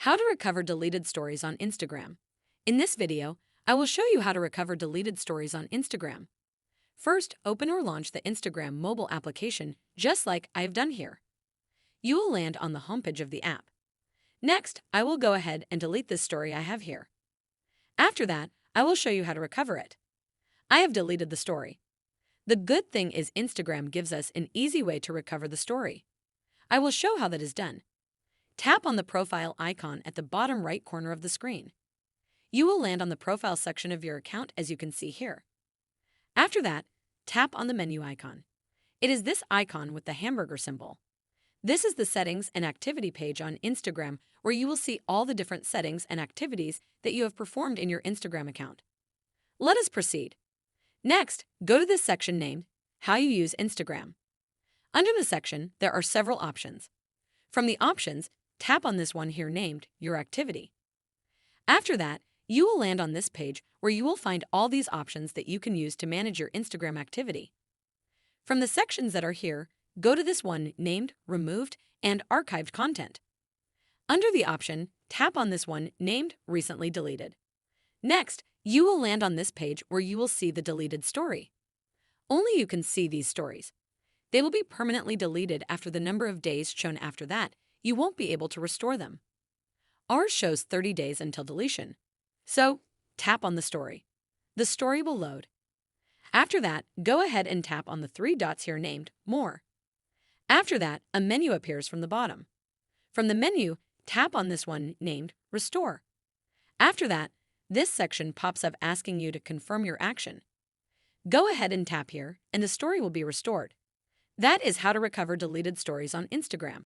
How to recover deleted stories on Instagram. In this video, I will show you how to recover deleted stories on Instagram. First, open or launch the Instagram mobile application just like I've done here. You will land on the homepage of the app. Next, I will go ahead and delete this story I have here. After that, I will show you how to recover it. I have deleted the story. The good thing is Instagram gives us an easy way to recover the story. I will show how that is done. Tap on the profile icon at the bottom right corner of the screen. You will land on the profile section of your account as you can see here. After that, tap on the menu icon. It is this icon with the hamburger symbol. This is the settings and activity page on Instagram where you will see all the different settings and activities that you have performed in your Instagram account. Let us proceed. Next, go to this section named How You Use Instagram. Under the section, there are several options. From the options, tap on this one here named Your Activity. After that, you will land on this page where you will find all these options that you can use to manage your Instagram activity. From the sections that are here, go to this one named Removed and Archived Content. Under the option, tap on this one named Recently Deleted. Next, you will land on this page where you will see the deleted story. Only you can see these stories. They will be permanently deleted after the number of days shown after that. You won't be able to restore them. Ours shows 30 days until deletion. So, tap on the story. The story will load. After that, go ahead and tap on the three dots here named More. After that, a menu appears from the bottom. From the menu, tap on this one named Restore. After that, this section pops up asking you to confirm your action. Go ahead and tap here, and the story will be restored. That is how to recover deleted stories on Instagram.